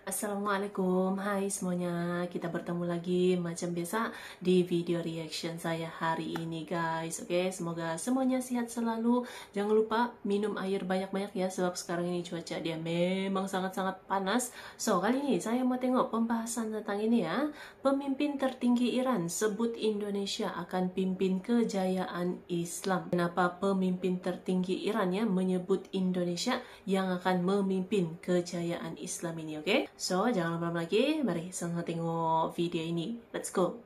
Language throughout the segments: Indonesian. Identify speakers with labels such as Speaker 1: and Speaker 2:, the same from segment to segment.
Speaker 1: Assalamualaikum, hai semuanya. Kita bertemu lagi macam biasa di video reaction saya hari ini guys. Oke, semoga semuanya sehat selalu. Jangan lupa minum air banyak-banyak ya, sebab sekarang ini cuaca dia memang sangat-sangat panas. So, kali ini saya mau tengok pembahasan tentang ini ya. Pemimpin tertinggi Iran sebut Indonesia akan pimpin kejayaan Islam. Kenapa pemimpin tertinggi Iran ya menyebut Indonesia yang akan memimpin kejayaan Islam ini, oke? So, jangan lama-lama lagi, mari sama tengok video ini. Let's go!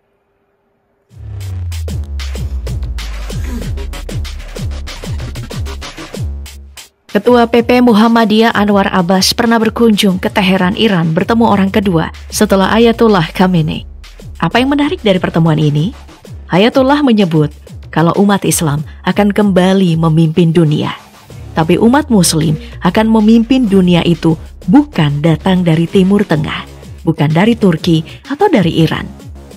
Speaker 2: Ketua PP Muhammadiyah Anwar Abbas pernah berkunjung ke Teheran, Iran bertemu orang kedua setelah Ayatollah Khamenei. Apa yang menarik dari pertemuan ini? Ayatollah menyebut kalau umat Islam akan kembali memimpin dunia. Tapi umat Muslim akan memimpin dunia itu bukan datang dari Timur Tengah, bukan dari Turki atau dari Iran.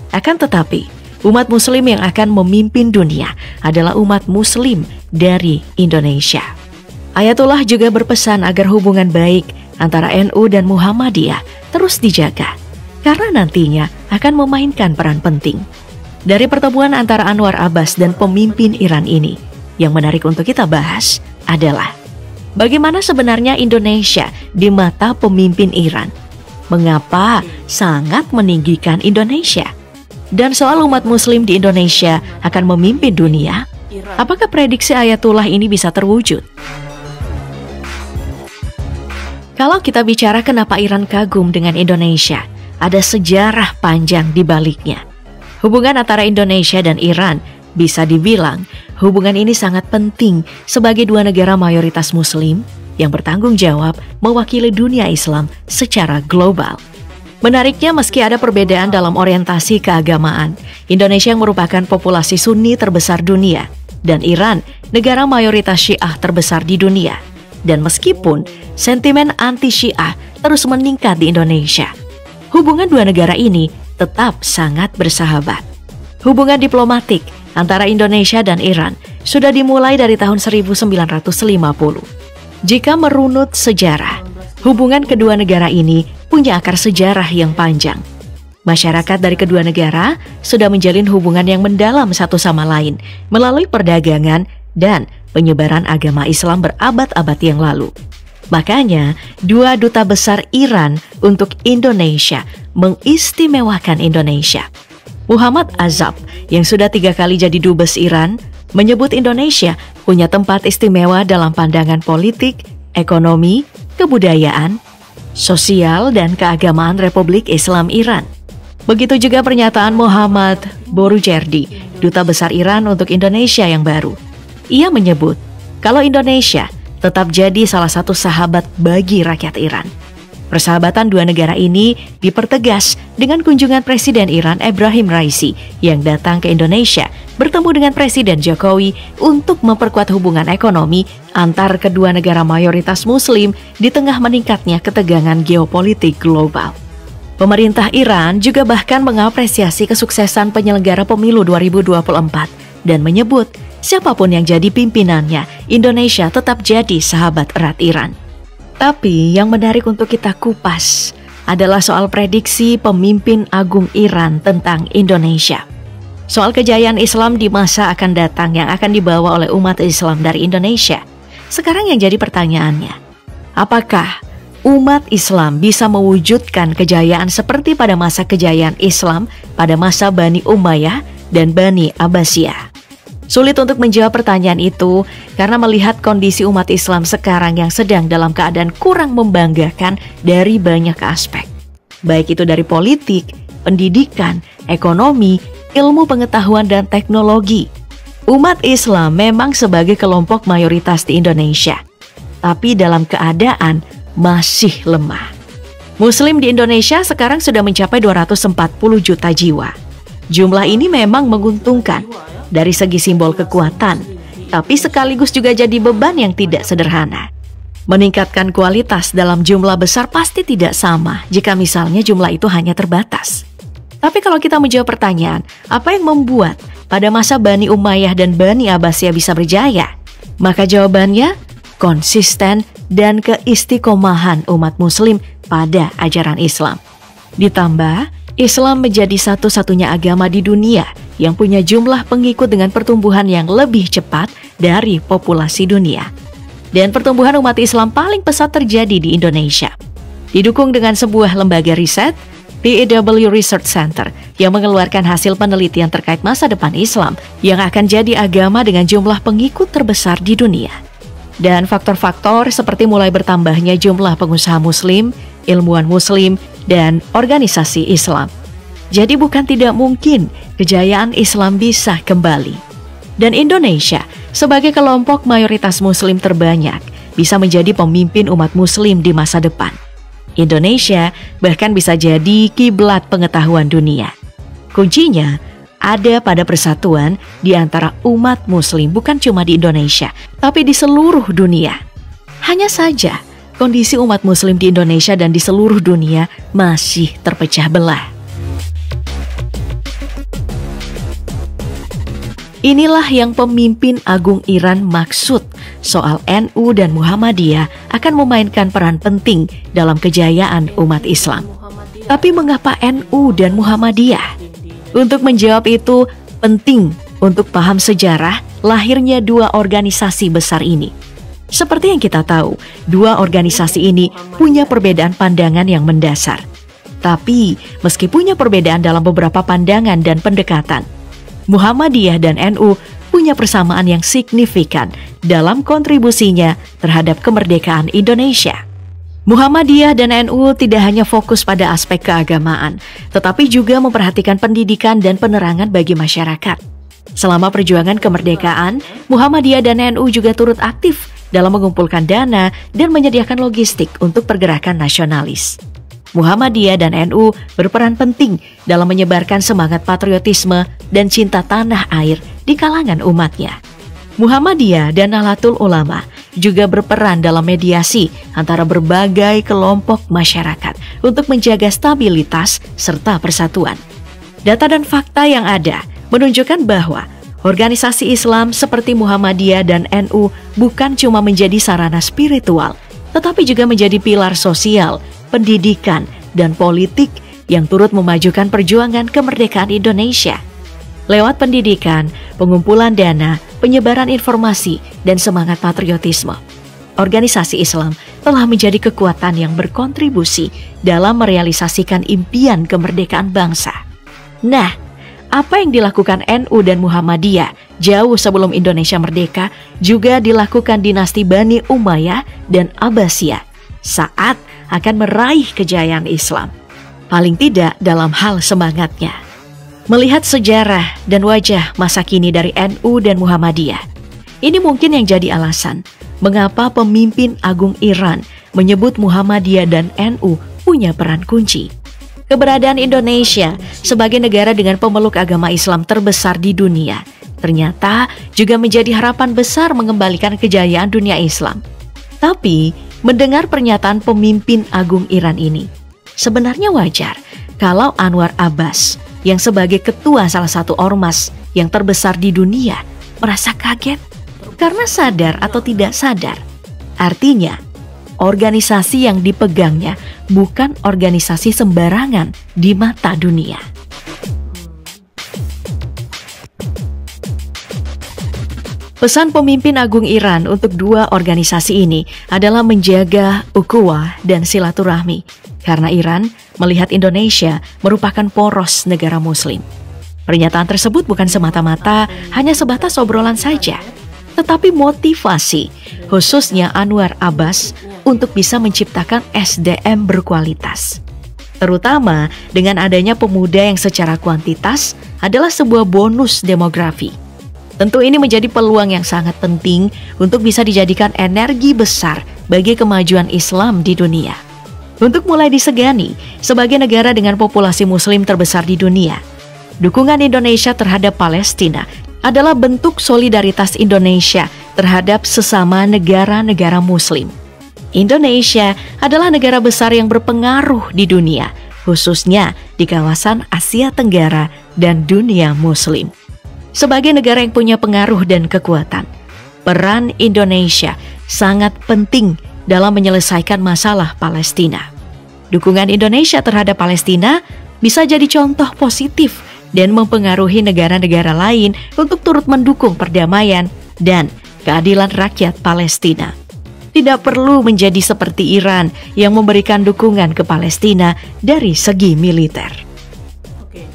Speaker 2: Akan tetapi, umat Muslim yang akan memimpin dunia adalah umat Muslim dari Indonesia. Ayatollah juga berpesan agar hubungan baik antara NU dan Muhammadiyah terus dijaga, karena nantinya akan memainkan peran penting. Dari pertemuan antara Anwar Abbas dan pemimpin Iran ini, yang menarik untuk kita bahas adalah bagaimana sebenarnya Indonesia di mata pemimpin Iran. Mengapa sangat meninggikan Indonesia? Dan soal umat Muslim di Indonesia akan memimpin dunia, apakah prediksi Ayatullah ini bisa terwujud? Kalau kita bicara kenapa Iran kagum dengan Indonesia, ada sejarah panjang di baliknya. Hubungan antara Indonesia dan Iran bisa dibilang hubungan ini sangat penting sebagai dua negara mayoritas Muslim yang bertanggung jawab mewakili dunia Islam secara global. Menariknya, meski ada perbedaan dalam orientasi keagamaan, Indonesia yang merupakan populasi Sunni terbesar dunia dan Iran negara mayoritas Syiah terbesar di dunia. Dan meskipun sentimen anti-Syiah terus meningkat di Indonesia, hubungan dua negara ini tetap sangat bersahabat. Hubungan diplomatik antara Indonesia dan Iran sudah dimulai dari tahun 1950. Jika merunut sejarah, hubungan kedua negara ini punya akar sejarah yang panjang. Masyarakat dari kedua negara sudah menjalin hubungan yang mendalam satu sama lain melalui perdagangan dan penyebaran agama Islam berabad-abad yang lalu. Makanya, dua duta besar Iran untuk Indonesia mengistimewakan Indonesia. Muhammad Azab yang sudah 3 kali jadi dubes Iran menyebut Indonesia punya tempat istimewa dalam pandangan politik, ekonomi, kebudayaan, sosial, dan keagamaan Republik Islam Iran. Begitu juga pernyataan Muhammad Borujerdi, duta besar Iran untuk Indonesia yang baru. Ia menyebut kalau Indonesia tetap jadi salah satu sahabat bagi rakyat Iran. Persahabatan dua negara ini dipertegas dengan kunjungan Presiden Iran Ebrahim Raisi yang datang ke Indonesia bertemu dengan Presiden Jokowi untuk memperkuat hubungan ekonomi antar kedua negara mayoritas Muslim di tengah meningkatnya ketegangan geopolitik global. Pemerintah Iran juga bahkan mengapresiasi kesuksesan penyelenggara pemilu 2024 dan menyebut siapapun yang jadi pimpinannya, Indonesia tetap jadi sahabat erat Iran. Tapi yang menarik untuk kita kupas adalah soal prediksi pemimpin agung Iran tentang Indonesia. Soal kejayaan Islam di masa akan datang yang akan dibawa oleh umat Islam dari Indonesia. Sekarang yang jadi pertanyaannya, apakah umat Islam bisa mewujudkan kejayaan seperti pada masa kejayaan Islam pada masa Bani Umayyah dan Bani Abbasiyah? Sulit untuk menjawab pertanyaan itu karena melihat kondisi umat Islam sekarang yang sedang dalam keadaan kurang membanggakan dari banyak aspek. Baik itu dari politik, pendidikan, ekonomi, ilmu pengetahuan dan teknologi. Umat Islam memang sebagai kelompok mayoritas di Indonesia, tapi dalam keadaan masih lemah. Muslim di Indonesia sekarang sudah mencapai 240 juta jiwa. Jumlah ini memang menguntungkan dari segi simbol kekuatan, tapi sekaligus juga jadi beban yang tidak sederhana. Meningkatkan kualitas dalam jumlah besar pasti tidak sama jika misalnya jumlah itu hanya terbatas. Tapi kalau kita menjawab pertanyaan, apa yang membuat pada masa Bani Umayyah dan Bani Abbasiyah bisa berjaya? Maka jawabannya konsisten dan keistiqomahan umat Muslim pada ajaran Islam. Ditambah, Islam menjadi satu-satunya agama di dunia yang punya jumlah pengikut dengan pertumbuhan yang lebih cepat dari populasi dunia. Dan pertumbuhan umat Islam paling pesat terjadi di Indonesia. Didukung dengan sebuah lembaga riset, PEW Research Center, yang mengeluarkan hasil penelitian terkait masa depan Islam yang akan jadi agama dengan jumlah pengikut terbesar di dunia. Dan faktor-faktor seperti mulai bertambahnya jumlah pengusaha muslim, ilmuwan muslim, dan organisasi Islam. Jadi bukan tidak mungkin kejayaan Islam bisa kembali. Dan Indonesia sebagai kelompok mayoritas muslim terbanyak bisa menjadi pemimpin umat muslim di masa depan. Indonesia bahkan bisa jadi kiblat pengetahuan dunia. Kuncinya ada pada persatuan di antara umat muslim bukan cuma di Indonesia, tapi di seluruh dunia. Hanya saja, kondisi umat muslim di Indonesia dan di seluruh dunia masih terpecah belah. Inilah yang pemimpin agung Iran maksud soal NU dan Muhammadiyah akan memainkan peran penting dalam kejayaan umat Islam. Tapi mengapa NU dan Muhammadiyah? Untuk menjawab itu, penting untuk paham sejarah lahirnya dua organisasi besar ini. Seperti yang kita tahu, dua organisasi ini punya perbedaan pandangan yang mendasar. Tapi, meski punya perbedaan dalam beberapa pandangan dan pendekatan, Muhammadiyah dan NU punya persamaan yang signifikan dalam kontribusinya terhadap kemerdekaan Indonesia. Muhammadiyah dan NU tidak hanya fokus pada aspek keagamaan, tetapi juga memperhatikan pendidikan dan penerangan bagi masyarakat. Selama perjuangan kemerdekaan, Muhammadiyah dan NU juga turut aktif dalam mengumpulkan dana dan menyediakan logistik untuk pergerakan nasionalis. Muhammadiyah dan NU berperan penting dalam menyebarkan semangat patriotisme dan cinta tanah air di kalangan umatnya. Muhammadiyah dan Nahdlatul Ulama juga berperan dalam mediasi antara berbagai kelompok masyarakat untuk menjaga stabilitas serta persatuan. Data dan fakta yang ada menunjukkan bahwa organisasi Islam seperti Muhammadiyah dan NU bukan cuma menjadi sarana spiritual, tetapi juga menjadi pilar sosial, pendidikan, dan politik yang turut memajukan perjuangan kemerdekaan Indonesia. Lewat pendidikan, pengumpulan dana, penyebaran informasi, dan semangat patriotisme, organisasi Islam telah menjadi kekuatan yang berkontribusi dalam merealisasikan impian kemerdekaan bangsa. Nah, apa yang dilakukan NU dan Muhammadiyah jauh sebelum Indonesia merdeka juga dilakukan dinasti Bani Umayyah dan Abbasiyah saat akan meraih kejayaan Islam. Paling tidak dalam hal semangatnya. Melihat sejarah dan wajah masa kini dari NU dan Muhammadiyah, ini mungkin yang jadi alasan mengapa pemimpin agung Iran menyebut Muhammadiyah dan NU punya peran kunci. Keberadaan Indonesia sebagai negara dengan pemeluk agama Islam terbesar di dunia ternyata juga menjadi harapan besar mengembalikan kejayaan dunia Islam. Tapi, mendengar pernyataan pemimpin agung Iran ini, sebenarnya wajar kalau Anwar Abbas yang sebagai ketua salah satu ormas yang terbesar di dunia merasa kaget karena sadar atau tidak sadar. Artinya, organisasi yang dipegangnya bukan organisasi sembarangan di mata dunia. Pesan pemimpin agung Iran untuk dua organisasi ini adalah menjaga ukhuwah dan silaturahmi, karena Iran melihat Indonesia merupakan poros negara Muslim. Pernyataan tersebut bukan semata-mata hanya sebatas obrolan saja, tetapi motivasi, khususnya Anwar Abbas, untuk bisa menciptakan SDM berkualitas. Terutama dengan adanya pemuda yang secara kuantitas adalah sebuah bonus demografi. Tentu ini menjadi peluang yang sangat penting untuk bisa dijadikan energi besar bagi kemajuan Islam di dunia. Untuk mulai disegani sebagai negara dengan populasi Muslim terbesar di dunia, dukungan Indonesia terhadap Palestina adalah bentuk solidaritas Indonesia terhadap sesama negara-negara Muslim. Indonesia adalah negara besar yang berpengaruh di dunia, khususnya di kawasan Asia Tenggara dan dunia Muslim. Sebagai negara yang punya pengaruh dan kekuatan, peran Indonesia sangat penting dalam menyelesaikan masalah Palestina. dukungan Indonesia terhadap Palestina bisa jadi contoh positif dan mempengaruhi negara-negara lain untuk turut mendukung perdamaian dan keadilan rakyat Palestina. Tidak perlu menjadi seperti Iran yang memberikan dukungan ke Palestina dari segi militer.
Speaker 1: Oke.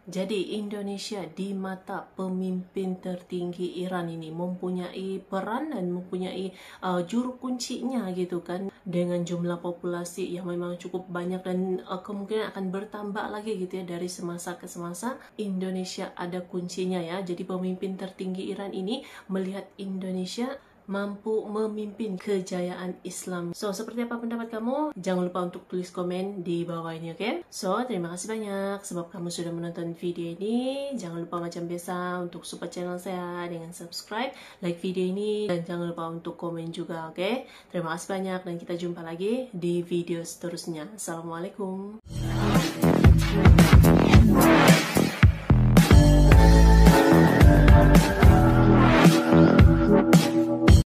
Speaker 1: Jadi Indonesia di mata pemimpin tertinggi Iran ini mempunyai peran dan mempunyai juru kuncinya gitu kan, dengan jumlah populasi yang memang cukup banyak dan kemungkinan akan bertambah lagi gitu ya dari semasa ke semasa. Indonesia ada kuncinya ya. Jadi pemimpin tertinggi Iran ini melihat Indonesia mampu memimpin kejayaan Islam. So, seperti apa pendapat kamu? Jangan lupa untuk tulis komen di bawah ini, oke? So, terima kasih banyak sebab kamu sudah menonton video ini. Jangan lupa macam biasa untuk support channel saya dengan subscribe, like video ini, dan jangan lupa untuk komen juga, oke? Terima kasih banyak dan kita jumpa lagi di video seterusnya. Assalamualaikum.